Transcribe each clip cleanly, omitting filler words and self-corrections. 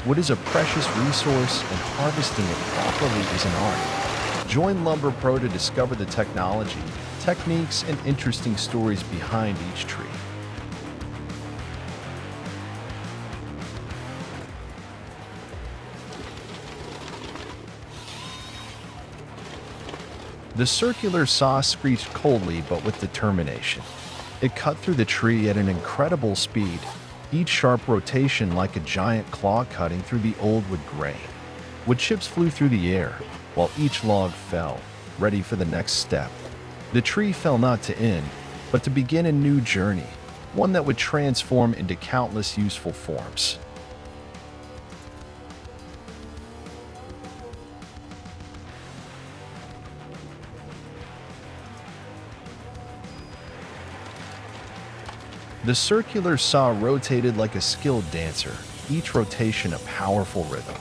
Wood is a precious resource, and harvesting it properly is an art. Join LumberPro to discover the technology, techniques, and interesting stories behind each tree. The circular saw screeched coldly but with determination. It cut through the tree at an incredible speed, each sharp rotation like a giant claw cutting through the old wood grain. Wood chips flew through the air, while each log fell, ready for the next step. The tree fell not to end, but to begin a new journey, one that would transform into countless useful forms. The circular saw rotated like a skilled dancer, each rotation a powerful rhythm.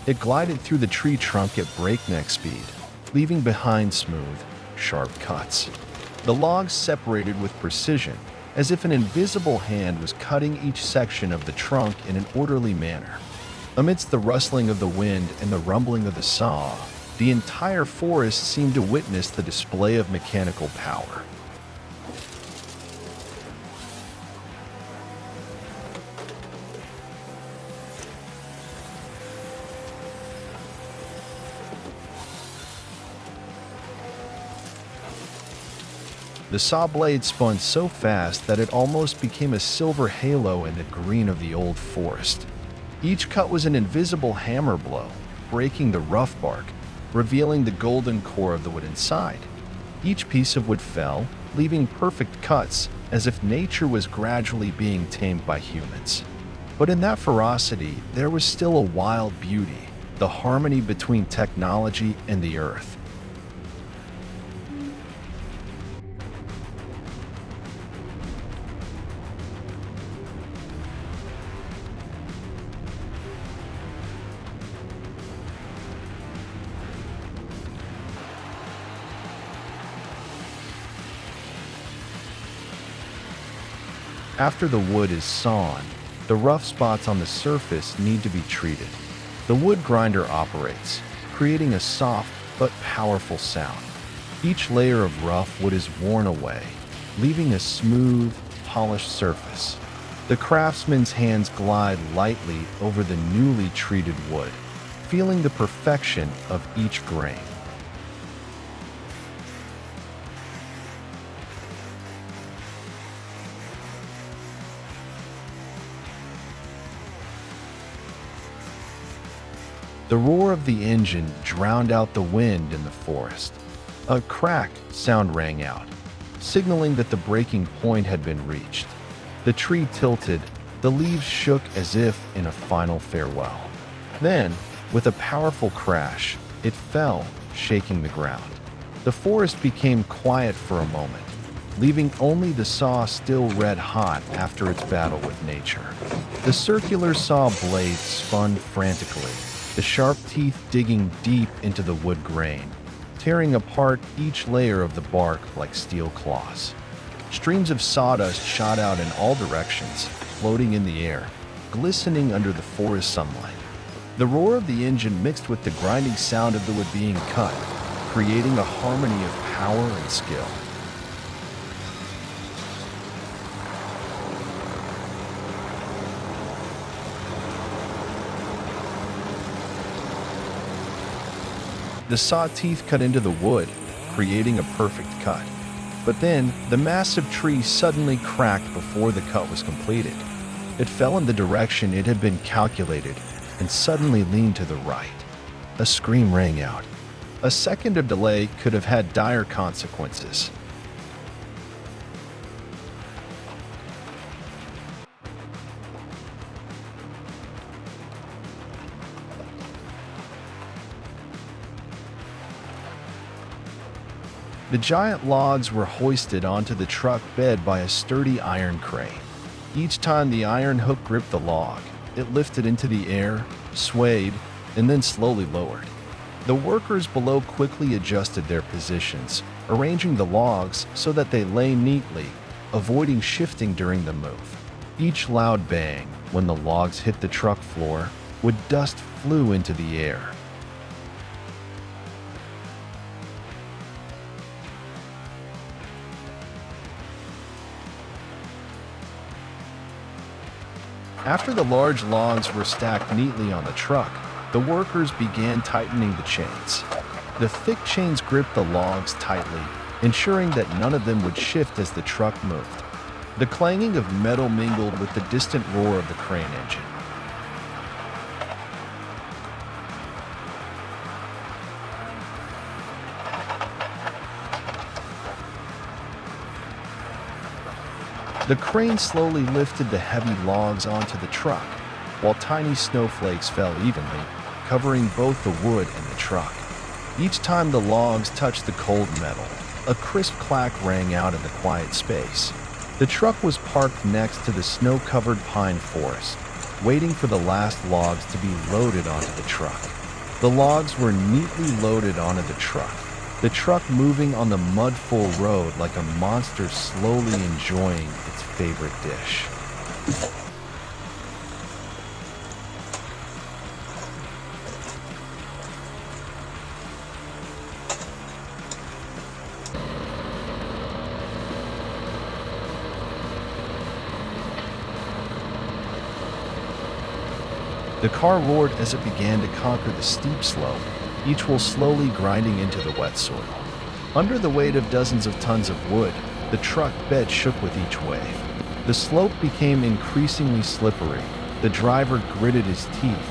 It glided through the tree trunk at breakneck speed, leaving behind smooth, sharp cuts. The logs separated with precision, as if an invisible hand was cutting each section of the trunk in an orderly manner. Amidst the rustling of the wind and the rumbling of the saw, the entire forest seemed to witness the display of mechanical power. The saw blade spun so fast that it almost became a silver halo in the green of the old forest. Each cut was an invisible hammer blow, breaking the rough bark, revealing the golden core of the wood inside. Each piece of wood fell, leaving perfect cuts, as if nature was gradually being tamed by humans. But in that ferocity, there was still a wild beauty, the harmony between technology and the earth. After the wood is sawn, the rough spots on the surface need to be treated. The wood grinder operates, creating a soft but powerful sound. Each layer of rough wood is worn away, leaving a smooth, polished surface. The craftsman's hands glide lightly over the newly treated wood, feeling the perfection of each grain. The roar of the engine drowned out the wind in the forest. A crack sound rang out, signaling that the breaking point had been reached. The tree tilted, the leaves shook as if in a final farewell. Then, with a powerful crash, it fell, shaking the ground. The forest became quiet for a moment, leaving only the saw still red hot after its battle with nature. The circular saw blade spun frantically, the sharp teeth digging deep into the wood grain, tearing apart each layer of the bark like steel claws. Streams of sawdust shot out in all directions, floating in the air, glistening under the forest sunlight. The roar of the engine mixed with the grinding sound of the wood being cut, creating a harmony of power and skill. The saw teeth cut into the wood, creating a perfect cut. But then, the massive tree suddenly cracked before the cut was completed. It fell in the direction it had been calculated and suddenly leaned to the right. A scream rang out. A second of delay could have had dire consequences. The giant logs were hoisted onto the truck bed by a sturdy iron crane. Each time the iron hook gripped the log, it lifted into the air, swayed, and then slowly lowered. The workers below quickly adjusted their positions, arranging the logs so that they lay neatly, avoiding shifting during the move. Each loud bang, when the logs hit the truck floor, Wood dust flew into the air. After the large logs were stacked neatly on the truck, the workers began tightening the chains. The thick chains gripped the logs tightly, ensuring that none of them would shift as the truck moved. The clanging of metal mingled with the distant roar of the crane engine. The crane slowly lifted the heavy logs onto the truck, while tiny snowflakes fell evenly, covering both the wood and the truck. Each time the logs touched the cold metal, a crisp clack rang out in the quiet space. The truck was parked next to the snow-covered pine forest, waiting for the last logs to be loaded onto the truck. The logs were neatly loaded onto the truck moving on the mud-full road like a monster slowly enjoying its favorite dish. The car roared as it began to conquer the steep slope, each wheel slowly grinding into the wet soil. Under the weight of dozens of tons of wood, the truck bed shook with each wave. The slope became increasingly slippery. The driver gritted his teeth,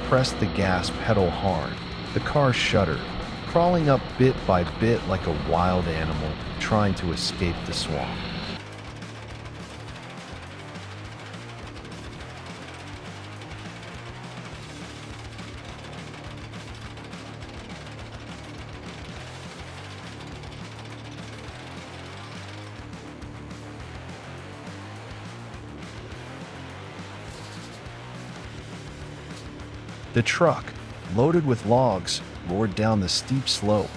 pressed the gas pedal hard. The car shuddered, crawling up bit by bit like a wild animal trying to escape the swamp. The truck, loaded with logs, roared down the steep slope,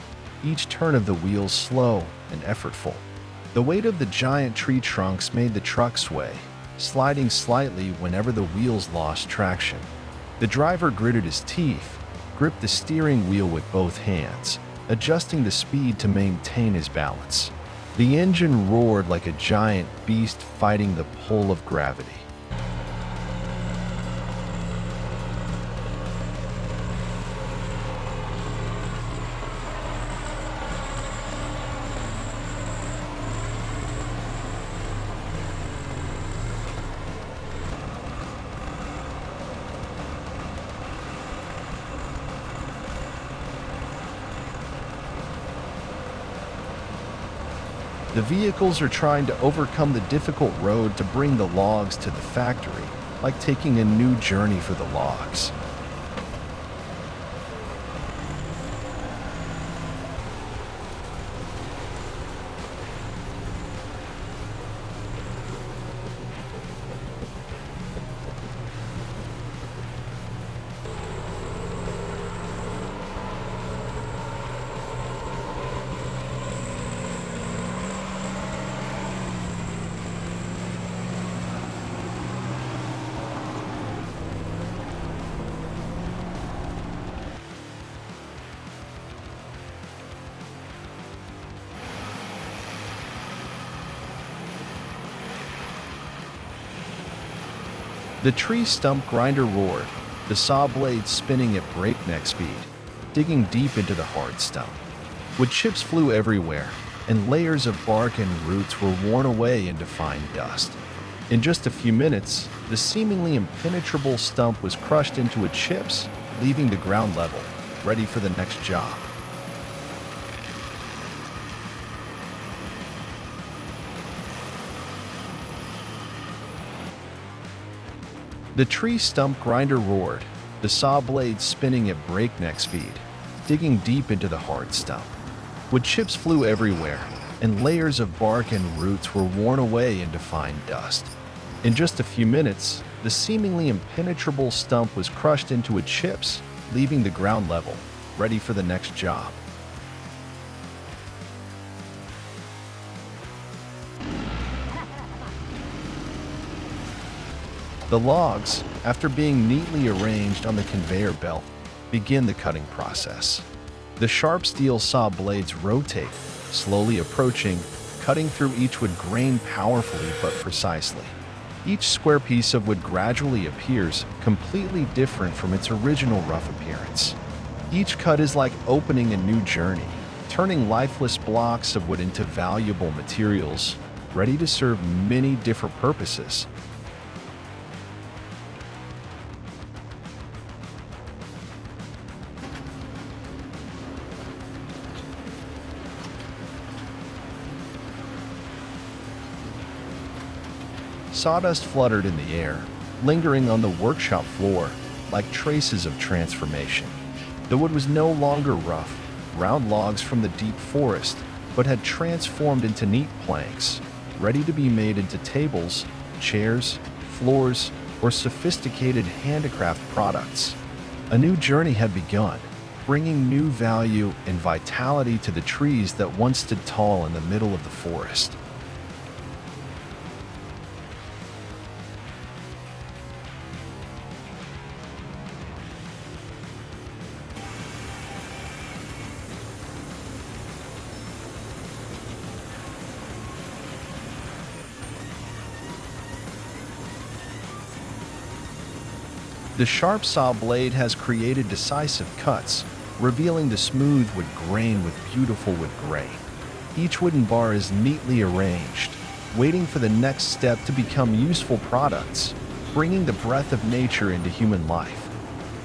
each turn of the wheels slow and effortful. The weight of the giant tree trunks made the truck sway, sliding slightly whenever the wheels lost traction. The driver gritted his teeth, gripped the steering wheel with both hands, adjusting the speed to maintain his balance. The engine roared like a giant beast fighting the pull of gravity. The vehicles are trying to overcome the difficult road to bring the logs to the factory, like taking a new journey for the logs. The tree stump grinder roared, the saw blade spinning at breakneck speed, digging deep into the hard stump. Wood chips flew everywhere, and layers of bark and roots were worn away into fine dust. In just a few minutes, the seemingly impenetrable stump was crushed into its chips, leaving the ground level, ready for the next job. The tree stump grinder roared, the saw blade spinning at breakneck speed, digging deep into the hard stump. Wood chips flew everywhere, and layers of bark and roots were worn away into fine dust. In just a few minutes, the seemingly impenetrable stump was crushed into its chips, leaving the ground level, ready for the next job. The logs, after being neatly arranged on the conveyor belt, begin the cutting process. The sharp steel saw blades rotate, slowly approaching, cutting through each wood grain powerfully but precisely. Each square piece of wood gradually appears completely different from its original rough appearance. Each cut is like opening a new journey, turning lifeless blocks of wood into valuable materials, ready to serve many different purposes. Sawdust fluttered in the air, lingering on the workshop floor like traces of transformation. The wood was no longer rough, round logs from the deep forest, but had transformed into neat planks, ready to be made into tables, chairs, floors, or sophisticated handicraft products. A new journey had begun, bringing new value and vitality to the trees that once stood tall in the middle of the forest. The sharp saw blade has created decisive cuts, revealing the smooth wood grain with beautiful wood grain. Each wooden bar is neatly arranged, waiting for the next step to become useful products, bringing the breath of nature into human life.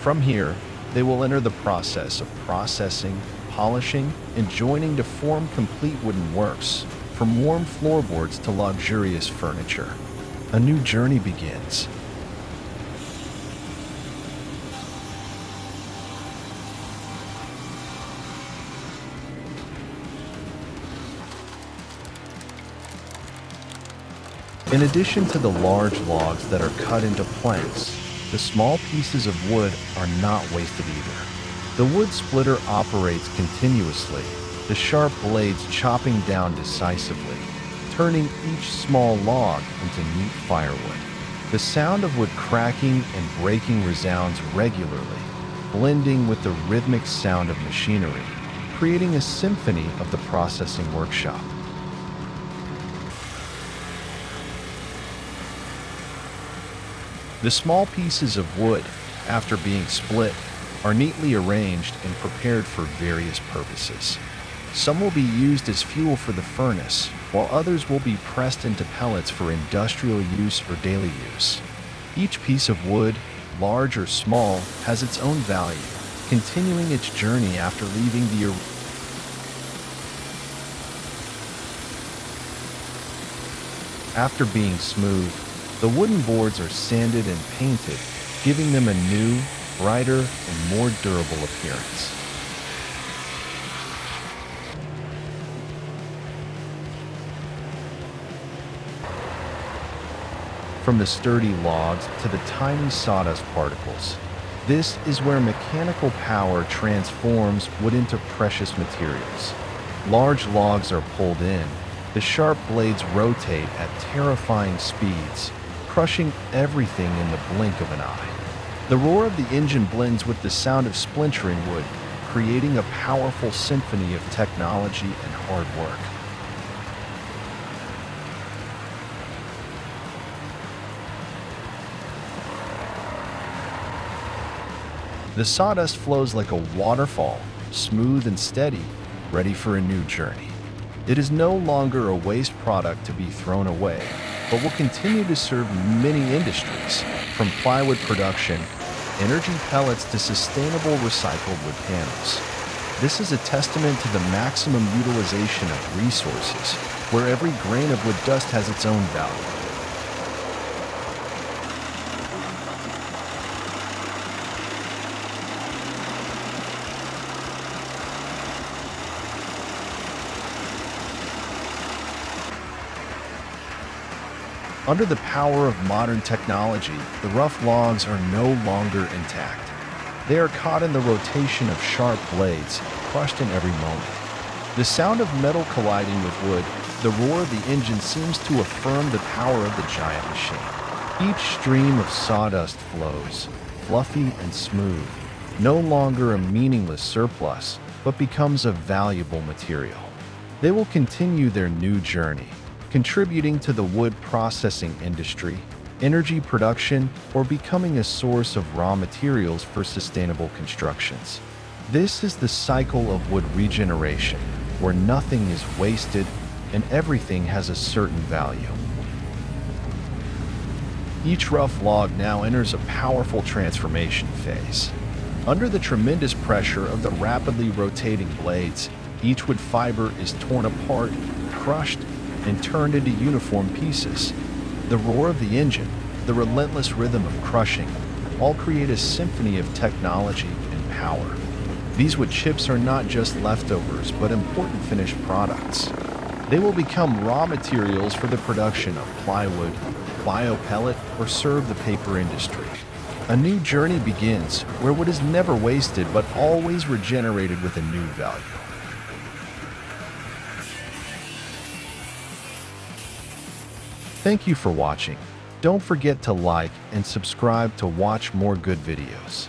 From here, they will enter the process of processing, polishing, and joining to form complete wooden works, from warm floorboards to luxurious furniture. A new journey begins. In addition to the large logs that are cut into planks, the small pieces of wood are not wasted either. The wood splitter operates continuously, the sharp blades chopping down decisively, turning each small log into neat firewood. The sound of wood cracking and breaking resounds regularly, blending with the rhythmic sound of machinery, creating a symphony of the processing workshop. The small pieces of wood, after being split, are neatly arranged and prepared for various purposes. Some will be used as fuel for the furnace, while others will be pressed into pellets for industrial use or daily use. Each piece of wood, large or small, has its own value, continuing its journey after leaving the After being smooth, the wooden boards are sanded and painted, giving them a new, brighter, and more durable appearance. From the sturdy logs to the tiny sawdust particles, this is where mechanical power transforms wood into precious materials. Large logs are pulled in, the sharp blades rotate at terrifying speeds, crushing everything in the blink of an eye. The roar of the engine blends with the sound of splintering wood, creating a powerful symphony of technology and hard work. The sawdust flows like a waterfall, smooth and steady, ready for a new journey. It is no longer a waste product to be thrown away, but will continue to serve many industries, from plywood production, energy pellets to sustainable recycled wood panels. This is a testament to the maximum utilization of resources, where every grain of wood dust has its own value. Under the power of modern technology, the rough logs are no longer intact. They are caught in the rotation of sharp blades, crushed in every moment. The sound of metal colliding with wood, the roar of the engine seems to affirm the power of the giant machine. Each stream of sawdust flows, fluffy and smooth, no longer a meaningless surplus, but becomes a valuable material. They will continue their new journey, contributing to the wood processing industry, energy production, or becoming a source of raw materials for sustainable constructions. This is the cycle of wood regeneration, where nothing is wasted and everything has a certain value. Each rough log now enters a powerful transformation phase. Under the tremendous pressure of the rapidly rotating blades, each wood fiber is torn apart, crushed, and turned into uniform pieces. The roar of the engine, the relentless rhythm of crushing, all create a symphony of technology and power. These wood chips are not just leftovers, but important finished products. They will become raw materials for the production of plywood, biopellet, or serve the paper industry. A new journey begins where wood is never wasted but always regenerated with a new value. Thank you for watching. Don't forget to like and subscribe to watch more good videos.